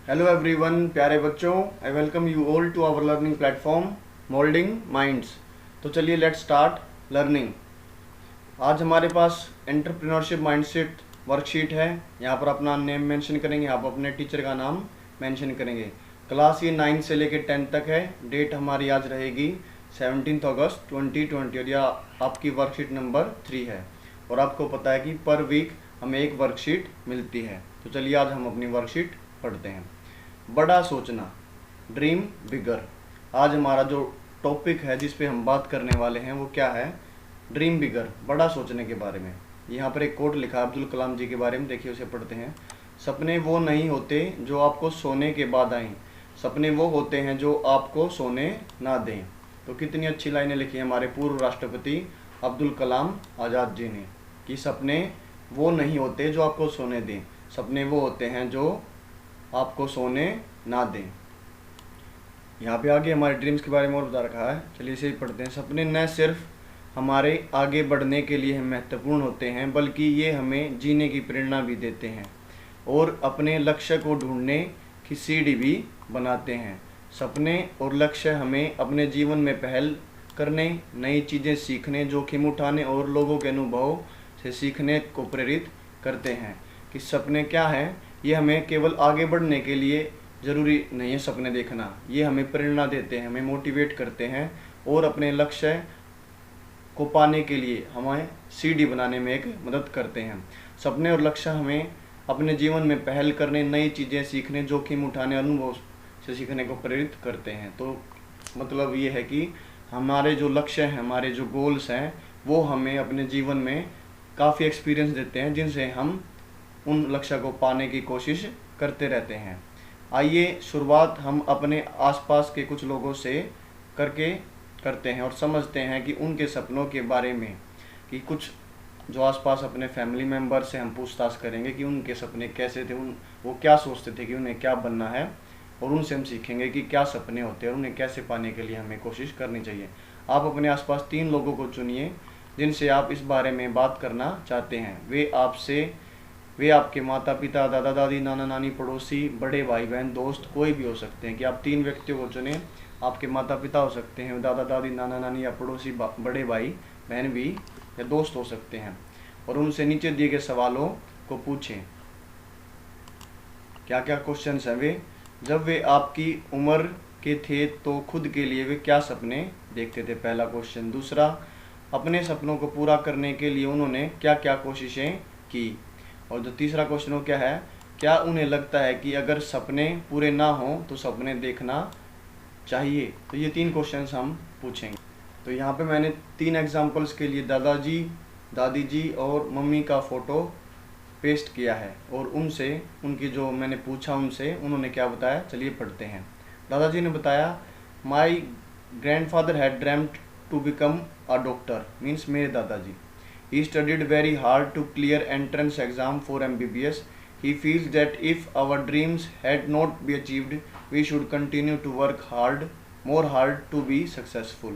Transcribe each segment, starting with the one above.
Hello everyone, प्यारे बच्चों, I welcome you all to our learning platform Moulding Minds. तो चलिए लेट्स स्टार्ट लर्निंग। आज हमारे पास एंटरप्रेन्योरशिप माइंडसेट वर्कशीट है। यहाँ पर अपना नेम मेंशन करेंगे, आप अपने टीचर का नाम मेंशन करेंगे। क्लास ये 9 से लेकर 10 तक है। डेट हमारी आज रहेगी 17 अगस्त 2020 और यह आपकी वर्कशीट नंबर 3 है। और आपको पता है कि पर वीक हमें एक वर्कशीट मिलती है। तो चलिए आज हम अपनी वर्कशीट पढ़ते हैं। बड़ा सोचना, ड्रीम बिगर। आज हमारा जो टॉपिक है जिस पे हम बात करने वाले हैं वो क्या है? ड्रीम बिगर, बड़ा सोचने के बारे में। यहाँ पर एक कोट लिखा है अब्दुल कलाम जी के बारे में, देखिए उसे पढ़ते हैं। सपने वो नहीं होते जो आपको सोने के बाद आएं, सपने वो होते हैं जो आपको सोने ना दें। तो कितनी अच्छी लाइनें लिखी हैं हमारे पूर्व राष्ट्रपति अब्दुल कलाम आज़ाद जी ने कि सपने वो नहीं होते जो आपको सोने दें, सपने वो होते हैं जो आपको सोने ना दें। यहाँ पे आगे हमारे ड्रीम्स के बारे में और बता रखा है, चलिए इसे ही पढ़ते हैं। सपने न सिर्फ हमारे आगे बढ़ने के लिए महत्वपूर्ण होते हैं बल्कि ये हमें जीने की प्रेरणा भी देते हैं और अपने लक्ष्य को ढूंढने की सीढ़ी भी बनाते हैं। सपने और लक्ष्य हमें अपने जीवन में पहल करने, नई चीज़ें सीखने, जोखिम उठाने और लोगों के अनुभव से सीखने को प्रेरित करते हैं। कि सपने क्या हैं? ये हमें केवल आगे बढ़ने के लिए ज़रूरी नहीं है सपने देखना, ये हमें प्रेरणा देते हैं, हमें मोटिवेट करते हैं और अपने लक्ष्य को पाने के लिए हमें सीढ़ी बनाने में एक मदद करते हैं। सपने और लक्ष्य हमें अपने जीवन में पहल करने, नई चीज़ें सीखने, जोखिम उठाने, अनुभव से सीखने को प्रेरित करते हैं। तो मतलब ये है कि हमारे जो लक्ष्य हैं, हमारे जो गोल्स हैं, वो हमें अपने जीवन में काफ़ी एक्सपीरियंस देते हैं जिनसे हम उन लक्ष्य को पाने की कोशिश करते रहते हैं। आइए शुरुआत हम अपने आसपास के कुछ लोगों से करते हैं और समझते हैं कि उनके सपनों के बारे में। कि कुछ जो आसपास अपने फैमिली मेम्बर से हम पूछताछ करेंगे कि उनके सपने कैसे थे, वो क्या सोचते थे कि उन्हें क्या बनना है, और उनसे हम सीखेंगे कि क्या सपने होते हैं और उन्हें कैसे पाने के लिए हमें कोशिश करनी चाहिए। आप अपने आसपास 3 लोगों को चुनिए जिनसे आप इस बारे में बात करना चाहते हैं। वे आपके माता पिता, दादा दादी, नाना नानी, पड़ोसी, बड़े भाई बहन, दोस्त कोई भी हो सकते हैं। कि आप 3 व्यक्तियों को चुनें। आपके माता पिता हो सकते हैं, दादा दादी, नाना नानी या पड़ोसी, बड़े भाई बहन भी या दोस्त हो सकते हैं। और उनसे नीचे दिए गए सवालों को पूछें। क्या क्या क्वेश्चन हैं वे? जब वे आपकी उम्र के थे तो खुद के लिए वे क्या सपने देखते थे? पहला क्वेश्चन। दूसरा, अपने सपनों को पूरा करने के लिए उन्होंने क्या क्या कोशिशें की? और जो तीसरा क्वेश्चन वो क्या है? क्या उन्हें लगता है कि अगर सपने पूरे ना हों तो सपने देखना चाहिए? तो ये 3 क्वेश्चंस हम पूछेंगे। तो यहाँ पे मैंने 3 एग्जांपल्स के लिए दादाजी, दादी जी और मम्मी का फ़ोटो पेस्ट किया है और उनसे उनकी जो मैंने पूछा उनसे उन्होंने क्या बताया, चलिए पढ़ते हैं। दादाजी ने बताया, my grandfather had dreamed to become a doctor, means मेरे दादाजी। He studied very hard to clear entrance exam for MBBS. He feels that if our dreams had not been achieved, we should continue to work more hard to be successful.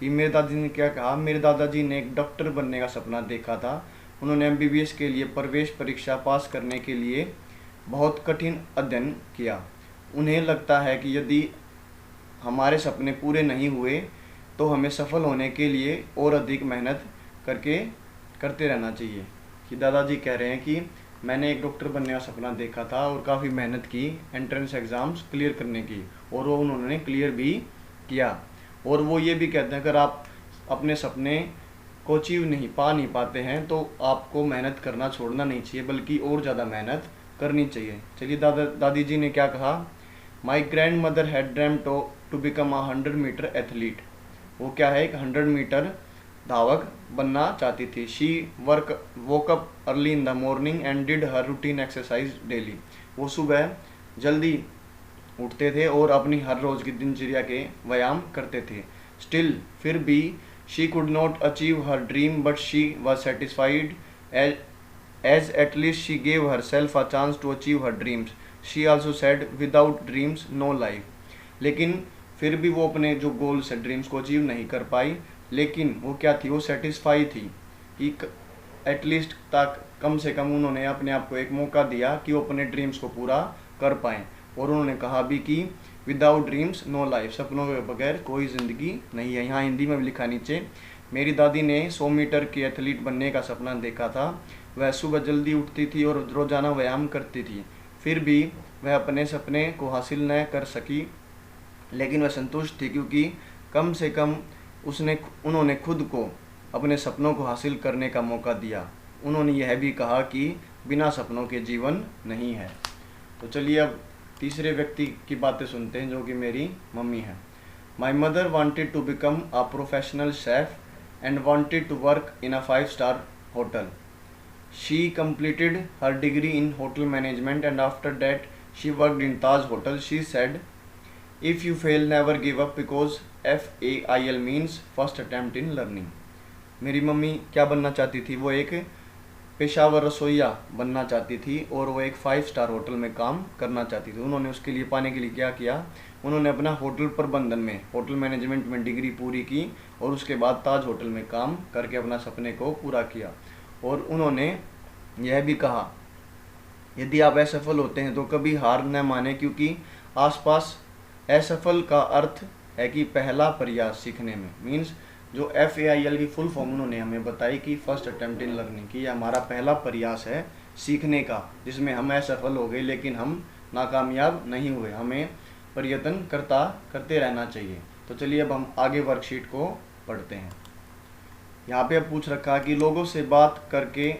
कि मेरे दादाजी ने क्या कहा? मेरे दादाजी ने एक डॉक्टर बनने का सपना देखा था। उन्होंने MBBS के लिए प्रवेश परीक्षा पास करने के लिए बहुत कठिन अध्ययन किया। उन्हें लगता है कि यदि हमारे सपने पूरे नहीं हुए तो हमें सफल होने के लिए और अधिक मेहनत करते रहना चाहिए। कि दादाजी कह रहे हैं कि मैंने एक डॉक्टर बनने का सपना देखा था और काफ़ी मेहनत की एंट्रेंस एग्ज़ाम्स क्लियर करने की, और वो उन्होंने क्लियर भी किया। और वो ये भी कहते हैं अगर आप अपने सपने को अचीव नहीं पाते हैं तो आपको मेहनत करना छोड़ना नहीं चाहिए बल्कि और ज़्यादा मेहनत करनी चाहिए। चलिए दादी जी ने क्या कहा? My grandmother had dreamed to become a 100 metre athlete. वो क्या है? एक 100 मीटर धावक बनना चाहती थी। She woke up early in the morning and did her routine exercise daily. वो सुबह जल्दी उठते थे और अपनी हर रोज़ की दिनचर्या के व्यायाम करते थे। स्टिल, फिर भी, she could not achieve her dream but she was satisfied as at least she gave herself a chance to achieve her dreams. She also said without dreams no life. लेकिन फिर भी वो अपने जो goals है, dreams को achieve नहीं कर पाई, लेकिन वो क्या थी? वो सेटिस्फाई थी कि एटलीस्ट तक कम से कम उन्होंने अपने आप को एक मौका दिया कि वो अपने ड्रीम्स को पूरा कर पाएँ। और उन्होंने कहा भी कि विदाउट ड्रीम्स नो लाइफ, सपनों के बगैर कोई ज़िंदगी नहीं है। यहाँ हिंदी में भी लिखा नीचे, मेरी दादी ने 100 मीटर की एथलीट बनने का सपना देखा था। वह सुबह जल्दी उठती थी और रोज़ाना व्यायाम करती थी, फिर भी वह अपने सपने को हासिल न कर सकी, लेकिन वह संतुष्ट थी क्योंकि कम से कम उन्होंने खुद को अपने सपनों को हासिल करने का मौका दिया। उन्होंने यह भी कहा कि बिना सपनों के जीवन नहीं है। तो चलिए अब तीसरे व्यक्ति की बातें सुनते हैं, जो कि मेरी मम्मी है। My mother wanted to become a professional chef and wanted to work in a 5-star hotel. शी completed her degree in hotel management and after that she worked in Taj Hotel. She said, if you fail, never give up because FAIL means first attempt in learning. मेरी mummy क्या बनना चाहती थी? वो एक पेशावर रसोइया बनना चाहती थी और वो एक 5-star होटल में काम करना चाहती थी। उन्होंने उसके लिए पाने के लिए क्या किया? उन्होंने अपना होटल प्रबंधन में, होटल मैनेजमेंट में डिग्री पूरी की और उसके बाद ताज होटल में काम करके अपना सपने को पूरा किया। और उन्होंने यह भी कहा, यदि आप असफल होते हैं तो कभी हार न माने, क्योंकि आसपास असफल का अर्थ है कि पहला प्रयास सीखने में। मीन्स जो FAIL की फुल फॉर्म उन्होंने हमें बताई कि फर्स्ट अटेम्प्ट इन लर्निंग, कि हमारा पहला प्रयास है सीखने का, जिसमें हम असफल हो गए लेकिन हम नाकामयाब नहीं हुए। हमें प्रयत्न करते रहना चाहिए। तो चलिए अब हम आगे वर्कशीट को पढ़ते हैं। यहाँ पे अब पूछ रखा है कि लोगों से बात करके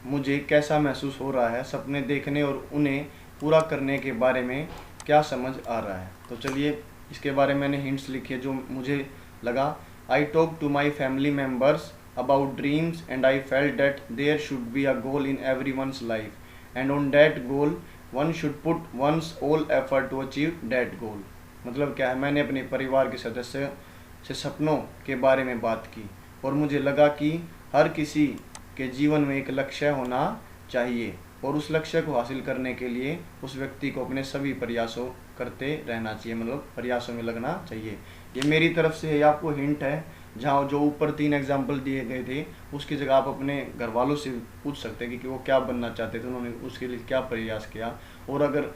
मुझे कैसा महसूस हो रहा है, सपने देखने और उन्हें पूरा करने के बारे में क्या समझ आ रहा है। तो चलिए इसके बारे में मैंने हिंट्स लिखे जो मुझे लगा। I talked to my family members about dreams and I felt that there should be a goal in everyone's life and on that goal one should put one's all effort to achieve that goal। मतलब क्या है, मैंने अपने परिवार के सदस्य से सपनों के बारे में बात की और मुझे लगा कि हर किसी के जीवन में एक लक्ष्य होना चाहिए और उस लक्ष्य को हासिल करने के लिए उस व्यक्ति को अपने सभी प्रयासों करते रहना चाहिए, मतलब प्रयासों में लगना चाहिए। ये मेरी तरफ से है, आपको हिंट है। जहाँ जो ऊपर 3 एग्जाम्पल दिए गए थे उसकी जगह आप अपने घर वालों से पूछ सकते हैं कि वो क्या बनना चाहते थे, उन्होंने उसके लिए क्या प्रयास किया। और अगर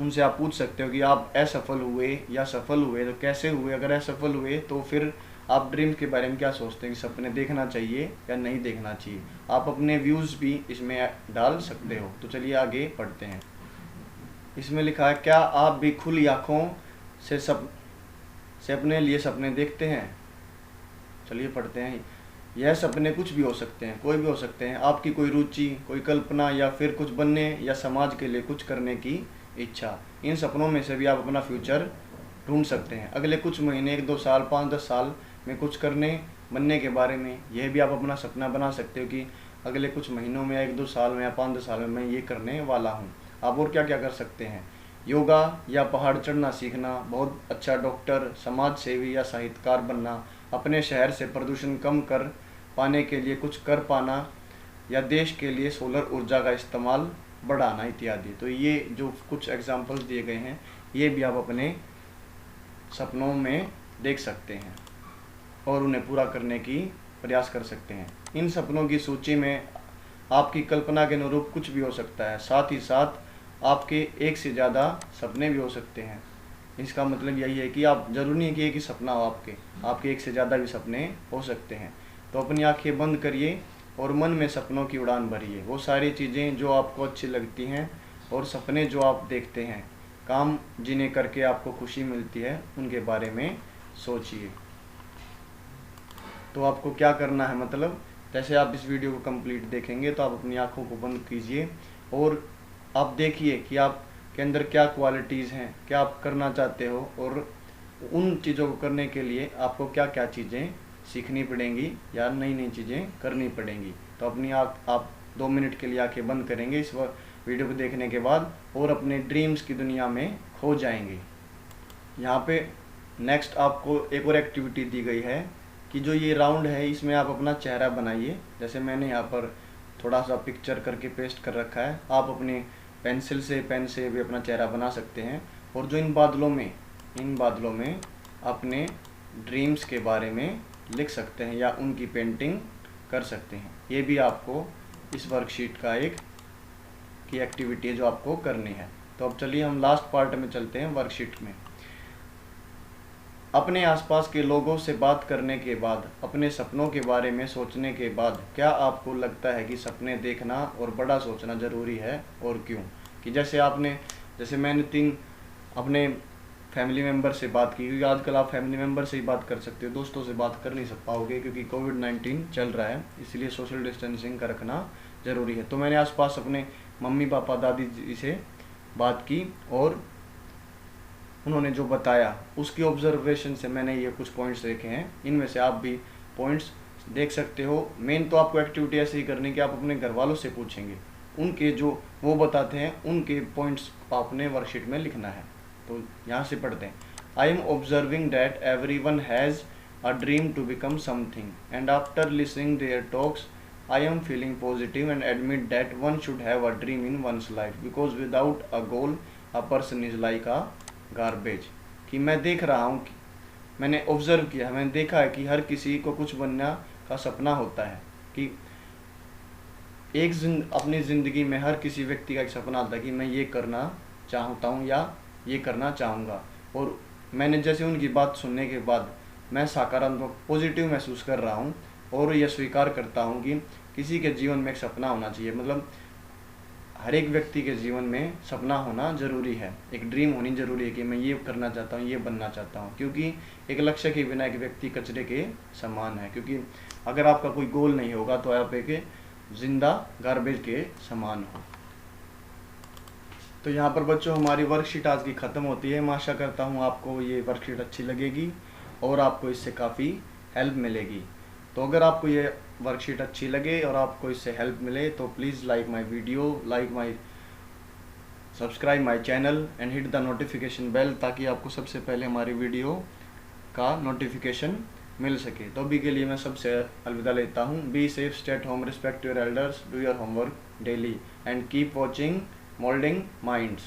उनसे आप पूछ सकते हो कि आप असफल हुए या सफल हुए तो कैसे हुए। अगर असफल हुए तो फिर आप ड्रीम्स के बारे में क्या सोचते हैं कि सपने देखना चाहिए या नहीं देखना चाहिए। आप अपने व्यूज़ भी इसमें डाल सकते हो। तो चलिए आगे पढ़ते हैं। इसमें लिखा है, क्या आप भी खुली आँखों से अपने लिए सपने देखते हैं। चलिए पढ़ते हैं। यह सपने कुछ भी हो सकते हैं, कोई भी हो सकते हैं। आपकी कोई रुचि, कोई कल्पना या फिर कुछ बनने या समाज के लिए कुछ करने की इच्छा। इन सपनों में से भी आप अपना फ्यूचर ढूंढ सकते हैं। अगले कुछ महीने, 1-2 साल, 5-10 साल में कुछ बनने के बारे में यह भी आप अपना सपना बना सकते हो कि अगले कुछ महीनों में, 1-2 साल में या 5-10 साल में मैं ये करने वाला हूँ। आप और क्या क्या कर सकते हैं? योगा या पहाड़ चढ़ना सीखना, बहुत अच्छा डॉक्टर, समाज सेवी या साहित्यकार बनना, अपने शहर से प्रदूषण कम कर पाने के लिए कुछ कर पाना या देश के लिए सोलर ऊर्जा का इस्तेमाल बढ़ाना इत्यादि। तो ये जो कुछ एग्जाम्पल्स दिए गए हैं ये भी आप अपने सपनों में देख सकते हैं और उन्हें पूरा करने की प्रयास कर सकते हैं। इन सपनों की सूची में आपकी कल्पना के अनुरूप कुछ भी हो सकता है, साथ ही साथ आपके एक से ज़्यादा सपने भी हो सकते हैं। इसका मतलब यही है कि आप जरूरी नहीं कि एक ही सपना हो, आपके एक से ज़्यादा भी सपने हो सकते हैं। तो अपनी आंखें बंद करिए और मन में सपनों की उड़ान भरिए। वो सारी चीज़ें जो आपको अच्छी लगती हैं और सपने जो आप देखते हैं, काम जिन्हें करके आपको खुशी मिलती है, उनके बारे में सोचिए। तो आपको क्या करना है, मतलब जैसे आप इस वीडियो को कंप्लीट देखेंगे तो आप अपनी आंखों को बंद कीजिए और आप देखिए कि आप के अंदर क्या क्वालिटीज़ हैं, क्या आप करना चाहते हो और उन चीज़ों को करने के लिए आपको क्या क्या चीज़ें सीखनी पड़ेंगी या नई नई चीज़ें करनी पड़ेंगी। तो अपनी आप 2 मिनट के लिए आंखें बंद करेंगे इस वीडियो को देखने के बाद और अपने ड्रीम्स की दुनिया में खो जाएंगे। यहाँ पे नेक्स्ट आपको एक और एक्टिविटी दी गई है कि जो ये राउंड है इसमें आप अपना चेहरा बनाइए। जैसे मैंने यहाँ पर थोड़ा सा पिक्चर करके पेस्ट कर रखा है, आप अपने पेंसिल से, पेन से भी अपना चेहरा बना सकते हैं और जो इन बादलों में अपने ड्रीम्स के बारे में लिख सकते हैं या उनकी पेंटिंग कर सकते हैं। ये भी आपको इस वर्कशीट का एक की एक्टिविटी है जो आपको करनी है। तो अब चलिए हम लास्ट पार्ट में चलते हैं, वर्कशीट में। अपने आसपास के लोगों से बात करने के बाद, अपने सपनों के बारे में सोचने के बाद, क्या आपको लगता है कि सपने देखना और बड़ा सोचना ज़रूरी है, और क्यों? कि जैसे मैंने अपने फैमिली मेम्बर से बात की, क्योंकि आजकल आप फैमिली मेम्बर से ही बात कर सकते हो, दोस्तों से बात कर नहीं पाओगे क्योंकि कोविड-19 चल रहा है, इसलिए सोशल डिस्टेंसिंग का रखना ज़रूरी है। तो मैंने आसपास अपने मम्मी पापा दादी जी से बात की और उन्होंने जो बताया उसकी ऑब्जर्वेशन से मैंने ये कुछ पॉइंट्स देखे हैं, इनमें से आप भी पॉइंट्स देख सकते हो। मेन तो आपको एक्टिविटी ऐसे ही करनी कि आप अपने घर वालों से पूछेंगे, उनके जो वो बताते हैं उनके पॉइंट्स आपने वर्कशीट में लिखना है। तो यहाँ से पढ़ते हैं। I am observing that everyone has a dream to become something and after listening their talks I am feeling positive and admit that one should have a dream in one's life because without a goal a person is like a garbage। कि मैं देख रहा हूँ कि मैंने observe किया, मैंने देखा है कि हर किसी को कुछ बनना का सपना होता है, कि अपनी ज़िंदगी में हर किसी व्यक्ति का एक सपना होता है कि मैं ये करना चाहता हूँ या ये करना चाहूँगा। और मैंने जैसे उनकी बात सुनने के बाद मैं सकारात्मक पॉजिटिव महसूस कर रहा हूँ और यह स्वीकार करता हूँ कि किसी के जीवन में एक सपना होना चाहिए। मतलब हर एक व्यक्ति के जीवन में सपना होना ज़रूरी है, एक ड्रीम होनी ज़रूरी है कि मैं ये करना चाहता हूँ, ये बनना चाहता हूँ, क्योंकि एक लक्ष्य के बिना एक व्यक्ति कचरे के समान है। क्योंकि अगर आपका कोई गोल नहीं होगा तो आप एक जिंदा गार्बेज के समान हो। तो यहाँ पर बच्चों हमारी वर्कशीट आज की ख़त्म होती है। मैं आशा करता हूँ आपको ये वर्कशीट अच्छी लगेगी और आपको इससे काफ़ी हेल्प मिलेगी। तो अगर आपको ये वर्कशीट अच्छी लगे और आपको इससे हेल्प मिले तो please like my video, subscribe my channel and hit the notification bell, ताकि आपको सबसे पहले हमारी वीडियो का नोटिफिकेशन मिल सके। तो अभी के लिए मैं सबसे अलविदा लेता हूँ। Be safe, stay at home, respect your elders, do your homework daily and keep watching moulding minds.